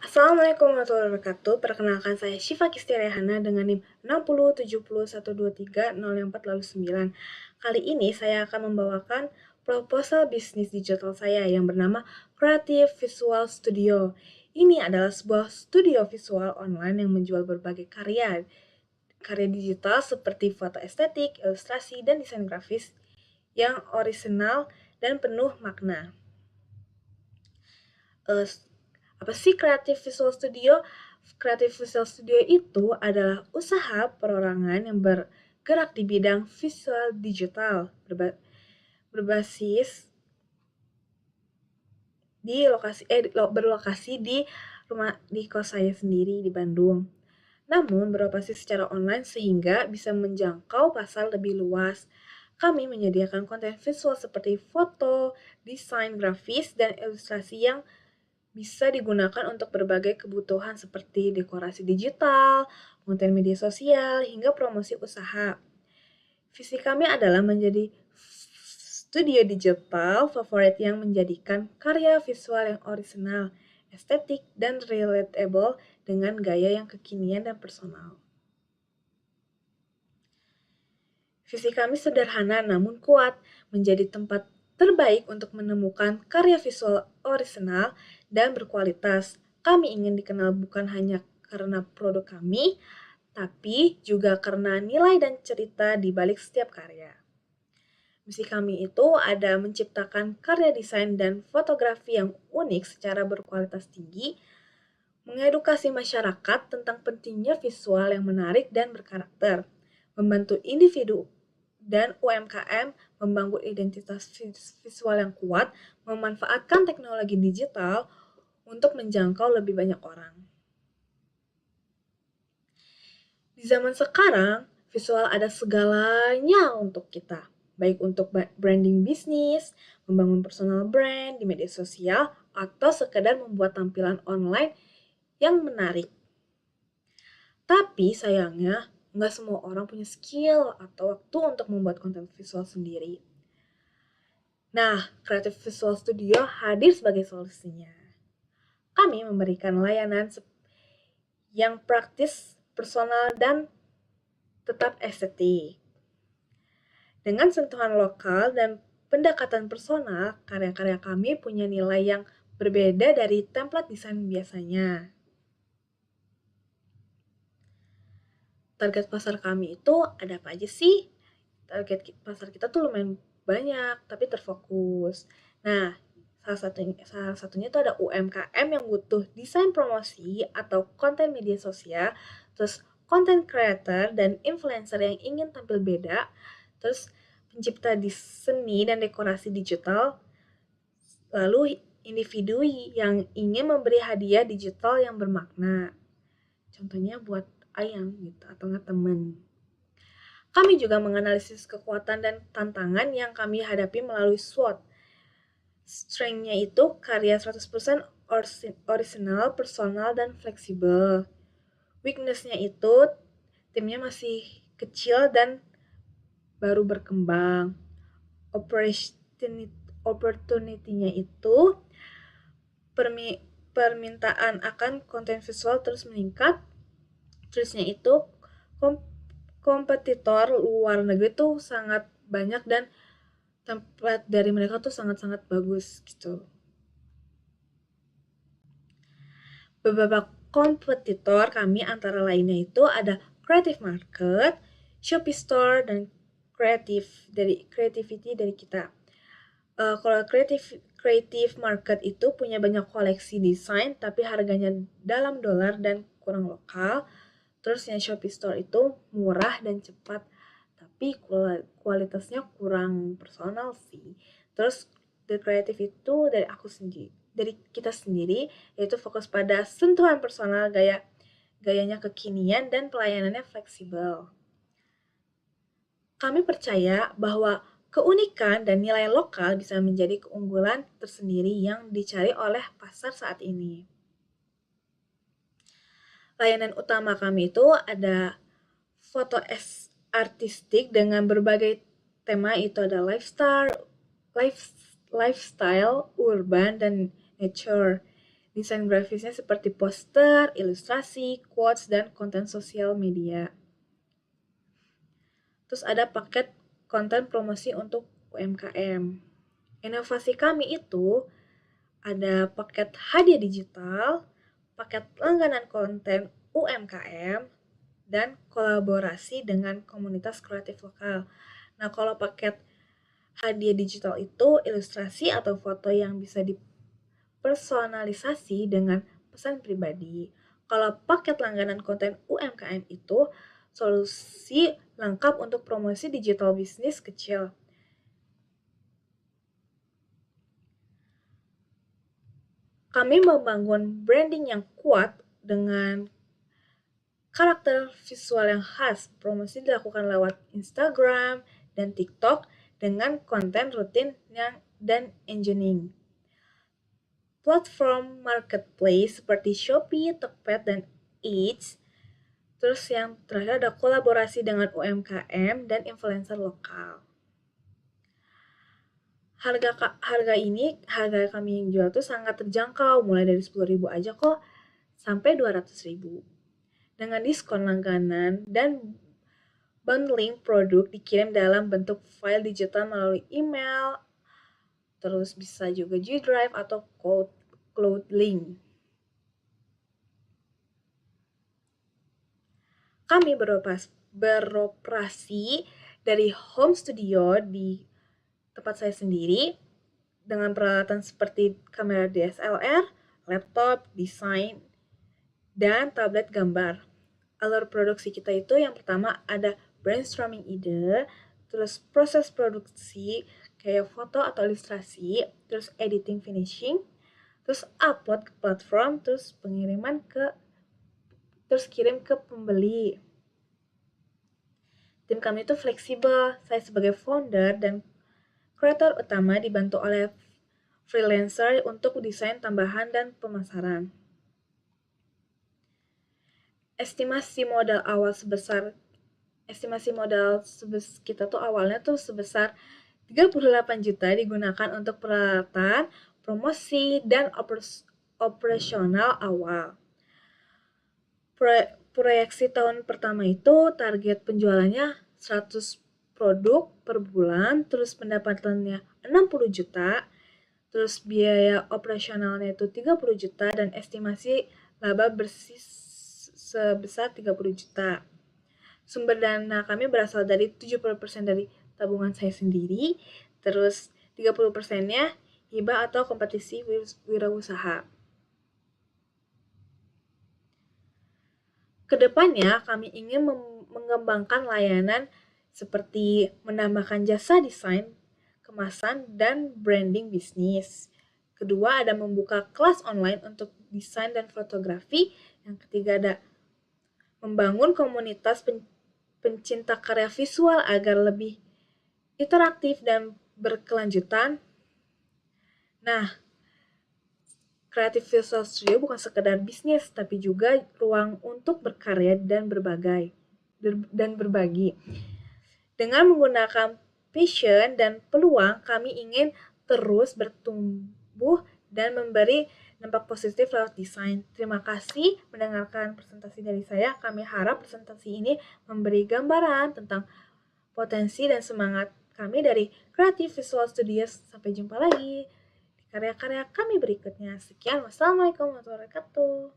Assalamualaikum warahmatullahi wabarakatuh. Perkenalkan saya Syifa Kistiarehana dengan NIM 6070123004 Kali ini saya akan membawakan proposal bisnis digital saya yang bernama Creative Visual Studio. Ini adalah sebuah studio visual online yang menjual berbagai karya digital seperti foto estetik, ilustrasi, dan desain grafis yang orisinal dan penuh makna. Eh, Apa sih Creative Visual Studio? Creative Visual Studio itu adalah usaha perorangan yang bergerak di bidang visual digital berbasis berlokasi di kos saya sendiri di Bandung. Namun beroperasi secara online sehingga bisa menjangkau pasar lebih luas. Kami menyediakan konten visual seperti foto, desain grafis, dan ilustrasi yang bisa digunakan untuk berbagai kebutuhan seperti dekorasi digital, konten media sosial, hingga promosi usaha. Visi kami adalah menjadi studio digital favorit yang menjadikan karya visual yang orisinal, estetik, dan relatable dengan gaya yang kekinian dan personal. Visi kami sederhana namun kuat, menjadi tempat terbaik untuk menemukan karya visual orisinal dan berkualitas. Kami ingin dikenal bukan hanya karena produk kami, tapi juga karena nilai dan cerita di balik setiap karya. Misi kami itu ada menciptakan karya desain dan fotografi yang unik secara berkualitas tinggi, mengedukasi masyarakat tentang pentingnya visual yang menarik dan berkarakter, membantu individu dan UMKM membangun identitas visual yang kuat, memanfaatkan teknologi digital untuk menjangkau lebih banyak orang. Di zaman sekarang, visual ada segalanya untuk kita, baik untuk branding bisnis, membangun personal brand di media sosial, atau sekedar membuat tampilan online yang menarik. Tapi sayangnya, nggak semua orang punya skill atau waktu untuk membuat konten visual sendiri. Nah, Creative Visual Studio hadir sebagai solusinya. Kami memberikan layanan yang praktis, personal, dan tetap estetik. Dengan sentuhan lokal dan pendekatan personal, karya-karya kami punya nilai yang berbeda dari template desain biasanya. Target pasar kami itu ada apa aja sih? Target pasar kita tuh lumayan banyak, tapi terfokus. Nah, salah satunya tuh ada UMKM yang butuh desain promosi atau konten media sosial, terus content creator dan influencer yang ingin tampil beda, terus pencipta seni dan dekorasi digital, lalu individu yang ingin memberi hadiah digital yang bermakna. Contohnya buat ayang gitu atau nggak temen. Kami juga menganalisis kekuatan dan tantangan yang kami hadapi melalui SWOT. Strength-nya itu karya 100% original, personal, dan fleksibel. Weakness-nya itu timnya masih kecil dan baru berkembang. Opportunity-nya itu permintaan akan konten visual terus meningkat. Terusnya itu kompetitor luar negeri tuh sangat banyak dan template dari mereka tuh sangat-sangat bagus gitu. Beberapa kompetitor kami antara lainnya itu ada Creative Market, Shopee Store, dan Creativity dari kita. Kalau Creative Market itu punya banyak koleksi desain tapi harganya dalam dolar dan kurang lokal. Terus yang Shopee Store itu murah dan cepat tapi kualitasnya kurang personal sih. Terus The Creative itu dari kita sendiri, yaitu fokus pada sentuhan personal, gayanya kekinian dan pelayanannya fleksibel. Kami percaya bahwa keunikan dan nilai lokal bisa menjadi keunggulan tersendiri yang dicari oleh pasar saat ini. Layanan utama kami itu ada foto artistik dengan berbagai tema, itu ada lifestyle, urban, dan nature. Desain grafisnya seperti poster, ilustrasi, quotes, dan konten sosial media. Terus ada paket konten promosi untuk UMKM. Inovasi kami itu ada paket hadiah digital, paket langganan konten UMKM, dan kolaborasi dengan komunitas kreatif lokal. Nah, kalau paket hadiah digital itu ilustrasi atau foto yang bisa dipersonalisasi dengan pesan pribadi. Kalau paket langganan konten UMKM itu solusi lengkap untuk promosi digital bisnis kecil. Kami membangun branding yang kuat dengan karakter visual yang khas. Promosi dilakukan lewat Instagram dan TikTok dengan konten rutin dan engineering. Platform marketplace seperti Shopee, Tokped, dan Eats. Terus yang terakhir ada kolaborasi dengan UMKM dan influencer lokal. Harga kami yang jual tuh sangat terjangkau, mulai dari 10.000 aja kok sampai 200.000. Dengan diskon langganan dan bundling produk dikirim dalam bentuk file digital melalui email, terus bisa juga G-Drive atau Cloud Link. Kami beroperasi dari home studio di tempat saya sendiri dengan peralatan seperti kamera DSLR, laptop, desain, dan tablet gambar. Alur produksi kita itu yang pertama ada brainstorming ide, terus proses produksi kayak foto atau ilustrasi, terus editing finishing, terus upload ke platform, terus kirim ke pembeli. Tim kami itu fleksibel. Saya sebagai founder dan kreator utama dibantu oleh freelancer untuk desain tambahan dan pemasaran. Estimasi modal kita tuh awalnya tuh sebesar 38 juta digunakan untuk peralatan, promosi, dan operasional awal. Proyeksi tahun pertama itu target penjualannya 100 produk per bulan, terus pendapatannya 60 juta, terus biaya operasionalnya itu 30 juta, dan estimasi laba bersih sebesar 30 juta. Sumber dana kami berasal dari 70% dari tabungan saya sendiri, terus 30%-nya hibah atau kompetisi wirausaha. Kedepannya, kami ingin mengembangkan layanan seperti menambahkan jasa desain, kemasan, dan branding bisnis. Kedua, ada membuka kelas online untuk desain dan fotografi. Yang ketiga, ada membangun komunitas pencinta karya visual agar lebih interaktif dan berkelanjutan. Nah, Creative Visual Studio bukan sekedar bisnis, tapi juga ruang untuk berkarya dan berbagi. Dengan menggunakan passion dan peluang, kami ingin terus bertumbuh dan memberi dampak positif lewat desain. Terima kasih mendengarkan presentasi dari saya. Kami harap presentasi ini memberi gambaran tentang potensi dan semangat kami dari Creative Visual Studio. Sampai jumpa lagi di karya-karya kami berikutnya. Sekian, wassalamualaikum warahmatullahi wabarakatuh.